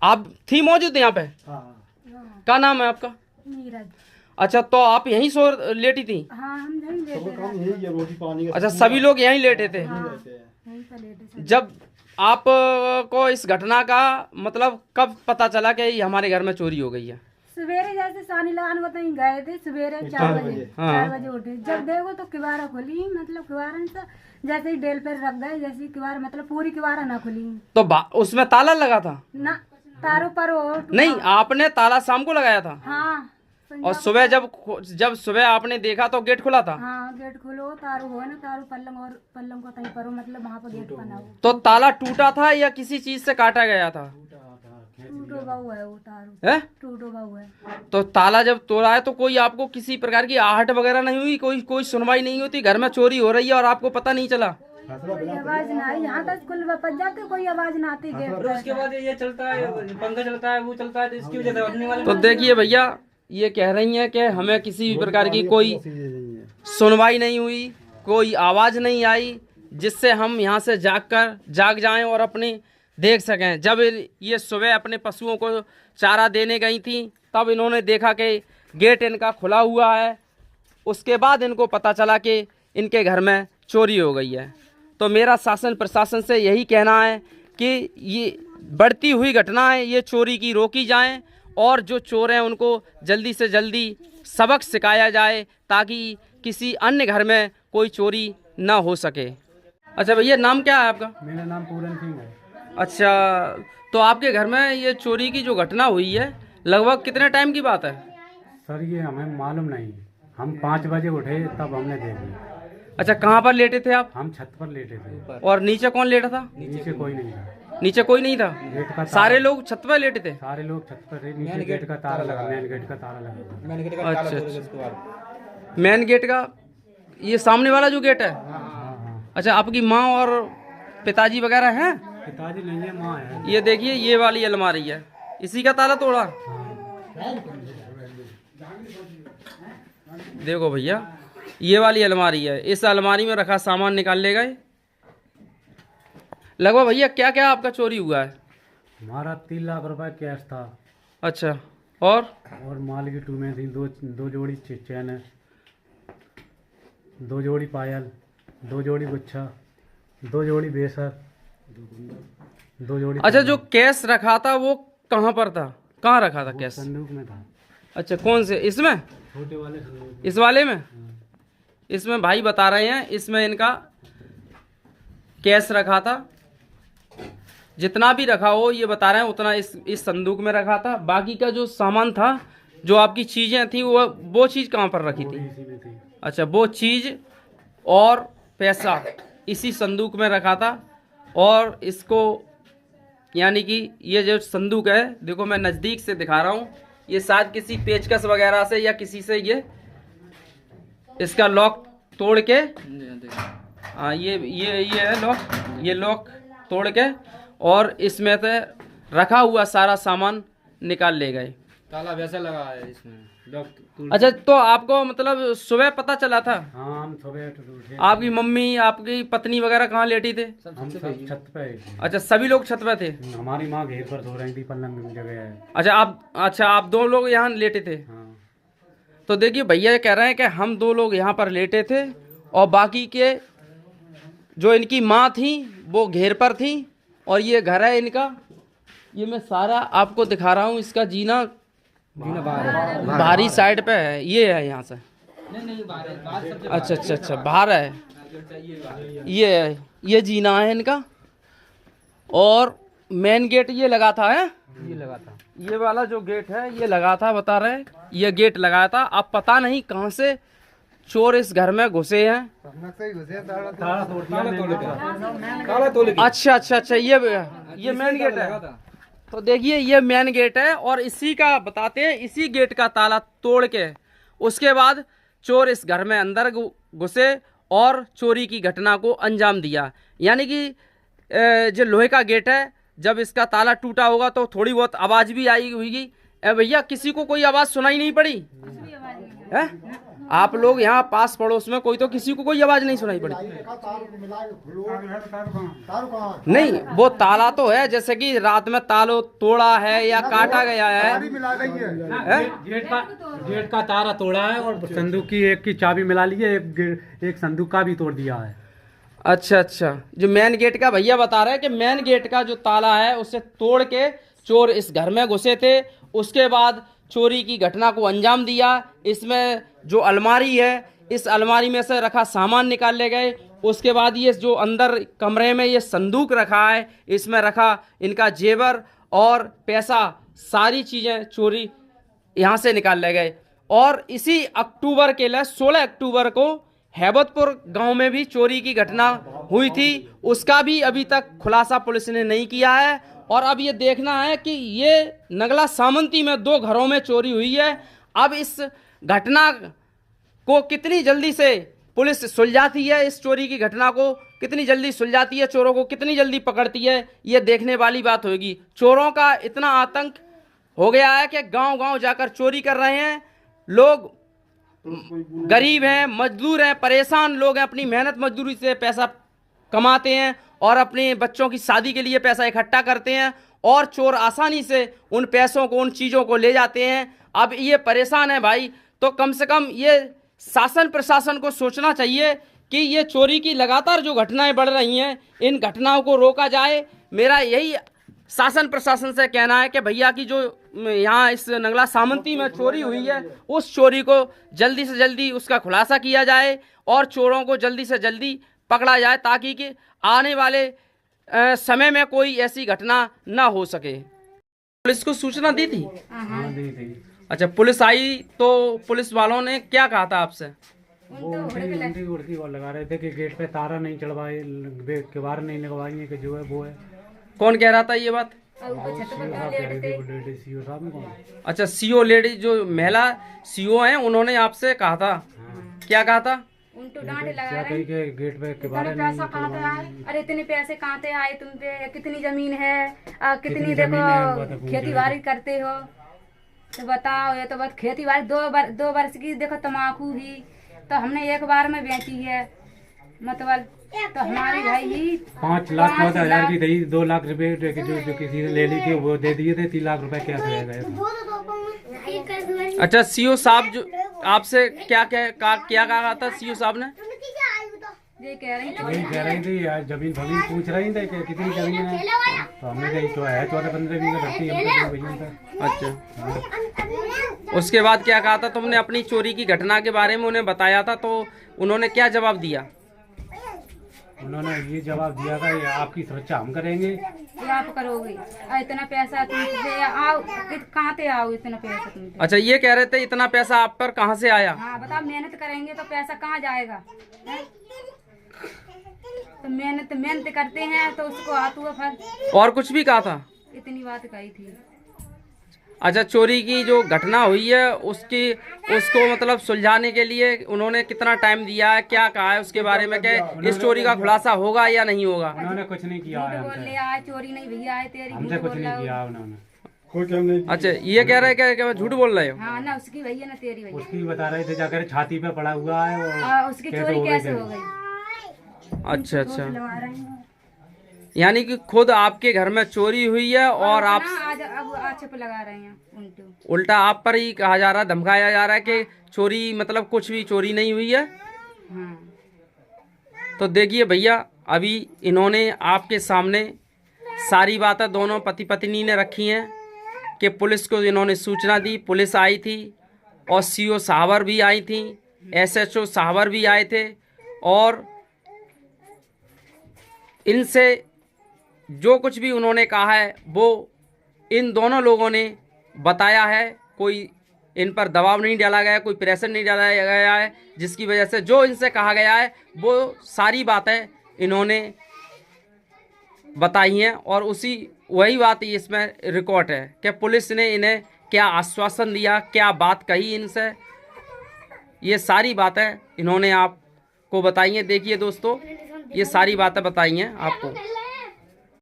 आप थी मौजूद यहाँ पे? हाँ। क्या नाम है आपका? नीरज। अच्छा, तो आप यहीं सो लेटी थी? हाँ, हम यहीं लेटे यही है, रोटी पानी का। अच्छा, सभी लोग यहीं लेटे थे? यहीं पर लेटे सब। जब आप को इस घटना का मतलब कब पता चला कि ये हमारे घर में चोरी हो गई है? सवेरे जैसे सानी लगाने बताई गए थे, सवेरे 4 बजे। हाँ। 4 बजे उठे, जब देखो तो किवारा खुली, मतलब किवारा से जैसे ही डेल पर रख गए, जैसे ही किवारा मतलब पूरी किवारा ना खुली तो उसमें ताला लगा था? ना, तारों पर नहीं, आपने ताला शाम को लगाया था? हाँ। और सुबह जब सुबह आपने देखा तो गेट खुला था? हाँ, गेट खोलो, तारू हो ना, तारू पल्लंग और पल्लंग को तहीं पर हो, मतलब वहाँ पर गेट बना हो। तो ताला टूटा था या किसी चीज से काटा गया था? टूटो बाहू है वो तारू, है? टूटो बाहू है। तो ताला जब तोड़ा है तो कोई आपको किसी प्रकार की आहट वगैरह नहीं हुई? कोई सुनवाई नहीं होती? घर में चोरी हो रही है और आपको पता नहीं चला? कोई आवाज ना आई, यहाँ तक कुल बच जाते, कोई आवाज ना आती गेट पर। उसके बाद ये चलता है, पंखा चलता है, वो चलता है, तो इसकी वजह से उठने वाले। तो देखिए भैया, ये कह रही हैं कि हमें किसी भी प्रकार की कोई सुनवाई नहीं हुई, कोई आवाज़ नहीं आई जिससे हम यहाँ से जाग जाएं और अपनी देख सकें। जब ये सुबह अपने पशुओं को चारा देने गई थी तब इन्होंने देखा कि गेट इनका खुला हुआ है। उसके बाद इनको पता चला कि इनके घर में चोरी हो गई है। तो मेरा शासन प्रशासन से यही कहना है कि ये बढ़ती हुई घटनाएं ये चोरी की रोकी जाएं और जो चोर हैं उनको जल्दी से जल्दी सबक सिखाया जाए ताकि किसी अन्य घर में कोई चोरी ना हो सके। अच्छा भैया, नाम क्या है आपका? मेरा नाम पूरन सिंह है। अच्छा, तो आपके घर में ये चोरी की जो घटना हुई है लगभग कितने टाइम की बात है? सर ये हमें मालूम नहीं, हम 5 बजे उठे तब हमने देखी। अच्छा, कहाँ पर लेटे थे आप? हम छत पर लेटे थे। और नीचे कौन लेटा था? नीचे कोई नहीं था। नीचे कोई नहीं था? गेट का सारे लोग छत पर लेटे थे? सारे लोग छत पर थे। नीचे गेट का ताला लगा, मेन गेट का ताला लगा। मैंने कहा अच्छा मेन गेट का, ये सामने वाला जो गेट है? हाँ। अच्छा, आपकी माँ और पिताजी वगैरह हैं? पिताजी नहीं है, माँ है। ये देखिए, ये वाली अलमारी है, इसी का ताला तोड़ा? देखो भैया, ये वाली अलमारी है, इस अलमारी में रखा सामान निकाल ले गए। लगभग भैया क्या क्या आपका चोरी हुआ है? हमारा 3 लाख रुपए कैश था। अच्छा, और माल की टूमें थी, दो जोड़ी चैन है, 2 जोड़ी पायल, 2 जोड़ी गुच्छा, 2 जोड़ी बेसर, 2 जोड़ी। अच्छा, जो कैश रखा था वो कहाँ पर था? कहाँ रखा था कैश? संदूक में था। अच्छा, कौन से? इसमें? छोटे वाले संदूक। इस वाले में? इसमें भाई बता रहे हैं इसमें इनका कैश रखा था। जितना भी रखा हो ये बता रहे हैं उतना इस संदूक में रखा था। बाकी का जो सामान था, जो आपकी चीज़ें थी, वो चीज़ कहाँ पर रखी थी? इसी में थी। अच्छा, वो चीज़ और पैसा इसी संदूक में रखा था। और इसको यानी कि ये जो संदूक है, देखो मैं नज़दीक से दिखा रहा हूँ, ये शायद किसी पेचकस वगैरह से या किसी से ये इसका लॉक तोड़ के, हाँ ये है लॉक, ये लॉक तोड़ के और इसमें से रखा हुआ सारा सामान निकाल ले गए। ताला वैसा लगा है इसमें, लॉक। अच्छा, तो आपको मतलब सुबह पता चला था? हाँ, हम सुबह उठे। आपकी मम्मी, आपकी पत्नी वगैरह कहाँ लेटी थे? हम सब छत पे थे। अच्छा, सभी लोग छत पे थे? हमारी माँ घेर पर सो रही थी, पलंग जगह है। अच्छा, आप 2 लोग यहाँ लेटे थे? हाँ। तो देखिए भैया कह रहे हैं कि हम 2 लोग यहाँ पर लेटे थे और बाकी के जो इनकी माँ थी वो घेर पर थी। और ये घर है इनका, ये मैं सारा आपको दिखा रहा हूँ। इसका जीना बाहरी साइड पे है, ये है यहाँ से। अच्छा, बाहर है, ये जीना है इनका। और मेन गेट ये लगा था, है? ये लगा था, ये वाला जो गेट है ये लगा था, बता रहे हैं ये गेट लगाया था। अब पता नहीं कहाँ से चोर इस घर में घुसे हैं। अच्छा, ये मेन गेट है। तो देखिए, ये मेन गेट है और इसी का बताते हैं, इसी गेट का ताला तोड़ के उसके बाद चोर इस घर में अंदर घुसे और चोरी की घटना को अंजाम दिया। यानी कि जो लोहे का गेट है, जब इसका ताला टूटा होगा तो थोड़ी बहुत आवाज़ भी आई होगी। भैया, किसी को कोई आवाज़ सुनाई नहीं पड़ी है? आप लोग यहाँ पास पड़ोस में कोई तो किसी को कोई आवाज नहीं सुनाई पड़ी? नहीं, वो ताला तो है, जैसे कि रात में तालो तोड़ा है या काटा गया है। गेट का तारा तोड़ा है और संदूक की एक की चाबी मिला ली है, एक संदूक का भी तोड़ दिया है। अच्छा अच्छा, जो मेन गेट का भैया बता रहे हैं कि मेन गेट का जो ताला है उसे तोड़ के चोर इस घर में घुसे थे। उसके बाद चोरी की घटना को अंजाम दिया। इसमें जो अलमारी है, इस अलमारी में से रखा सामान निकाल ले गए। उसके बाद ये जो अंदर कमरे में ये संदूक रखा है, इसमें रखा इनका जेवर और पैसा, सारी चीज़ें चोरी यहाँ से निकाल ले गए। और इसी अक्टूबर के लिए 16 अक्टूबर को हैबतपुर गांव में भी चोरी की घटना हुई थी, उसका भी अभी तक खुलासा पुलिस ने नहीं किया है। और अब ये देखना है कि ये नगला सामंती में 2 घरों में चोरी हुई है। अब इस घटना को कितनी जल्दी से पुलिस सुलझाती है, इस चोरी की घटना को कितनी जल्दी सुलझाती है, चोरों को कितनी जल्दी पकड़ती है, ये देखने वाली बात होगी। चोरों का इतना आतंक हो गया है कि गांव-गांव जाकर चोरी कर रहे हैं। लोग गरीब हैं, मजदूर हैं, परेशान लोग हैं, अपनी मेहनत मजदूरी से पैसा कमाते हैं और अपने बच्चों की शादी के लिए पैसा इकट्ठा करते हैं, और चोर आसानी से उन पैसों को, उन चीज़ों को ले जाते हैं। अब ये परेशान है भाई, तो कम से कम ये शासन प्रशासन को सोचना चाहिए कि ये चोरी की लगातार जो घटनाएं बढ़ रही हैं, इन घटनाओं को रोका जाए। मेरा यही शासन प्रशासन से कहना है कि भैया की जो यहाँ इस नगला सामंती में चोरी हुई है, उस चोरी को जल्दी से जल्दी उसका खुलासा किया जाए और चोरों को जल्दी से जल्दी पकड़ा जाए, ताकि कि आने वाले समय में कोई ऐसी घटना ना हो सके। पुलिस को सूचना दी थी? अच्छा, पुलिस आई तो पुलिस वालों ने क्या कहा था आपसे? वो उल्टी वो लगा रहे थे कि गेट पे तारा नहीं चढ़वाए, किवाड़ नहीं लगवाएंगे, कि जो है वो है। कौन कह रहा था ये बात? अच्छा, सीओ लेडी, जो महिला सीओ हैं, उन्होंने आपसे कहा था? क्या कहा था? उनको डांट लगा रहे हैं, गेट पे पैसा कहाँ से आए, अरे इतने पैसे कहाँ से आए तुम पे, कितनी जमीन है, कितनी देखो खेती बाड़ी करते हो, तो बताओ। ये तो बस खेती बाड़ी 2 वर्ष की देखो तम्बाकू भी तो हमने एक बार में बेची है, मतलब तो हमारी भाई ही 5,14,000 की थी, 2 लाख रुपए जो किसी ने ले ली थी वो दे दिए थे, 3 लाख रुपए कैसे रह गए। अच्छा, सीओ साहब जो आपसे क्या कहा था सीओ साहब ने? ये कह रही थी यार, जमीन पूछ रही थी कि कितनी जमीन है, तो हमने कही तो है 14-15 बीघा भर्ती है। अच्छा, उसके बाद क्या कहा था तुमने? अपनी चोरी की घटना के बारे में उन्हें बताया था, तो उन्होंने क्या जवाब दिया? उन्होंने ये जवाब दिया था, ये आपकी सुरक्षा हम करेंगे, ये आप करोगे, इतना पैसा तुमसे आओ, कहाँ से आओ इतना पैसा तुमसे? अच्छा, ये कह रहे थे इतना पैसा आप पर कहाँ से आया? हाँ बताओ, मेहनत करेंगे तो पैसा कहाँ जाएगा? तो मेहनत करते हैं तो उसको आतू है फल। और कुछ भी कहा था? इतनी बात कही थी। अच्छा, चोरी की जो घटना हुई है उसको मतलब सुलझाने के लिए उन्होंने कितना टाइम दिया है, क्या कहा है उसके बारे में? क्या इस चोरी का खुलासा होगा या नहीं होगा? उन्होंने कुछ नहीं किया है, बोल ले आए चोरी नहीं भैया आए तेरी, हमसे कुछ नहीं किया उन्होंने, कोई काम नहीं। अच्छा, ये कह रहे हैं कि झूठ बोल रहे हो? हाँ ना, उसकी भैया ना तेरी भैया, उसकी बता रहे थे, जाकर छाती पे पड़ा हुआ है और उसकी चोरी कैसे हो गई? अच्छा अच्छा, यानी कि खुद आपके घर में चोरी हुई है और आप आज अब आक्षेप लगा रहे हैं, उल्टा आप पर ही कहा जा रहा है, धमकाया जा रहा है कि चोरी, मतलब कुछ भी चोरी नहीं हुई है। हाँ। तो देखिए भैया, अभी इन्होंने आपके सामने सारी बातें दोनों पति पत्नी ने रखी हैं कि पुलिस को इन्होंने सूचना दी, पुलिस आई थी और सीओ साहबर भी आई थी, एसएचओ साहबर भी आए थे, और इनसे जो कुछ भी उन्होंने कहा है वो इन दोनों लोगों ने बताया है। कोई इन पर दबाव नहीं डाला गया, कोई प्रेशर नहीं डाला गया है, जिसकी वजह से जो इनसे कहा गया है वो सारी बातें इन्होंने बताई हैं, और वही बात इसमें रिकॉर्ड है कि पुलिस ने इन्हें क्या आश्वासन दिया, क्या बात कही इनसे, ये सारी बातें इन्होंने आपको बताई हैं। देखिए दोस्तों, ये सारी बातें बताई हैं आपको।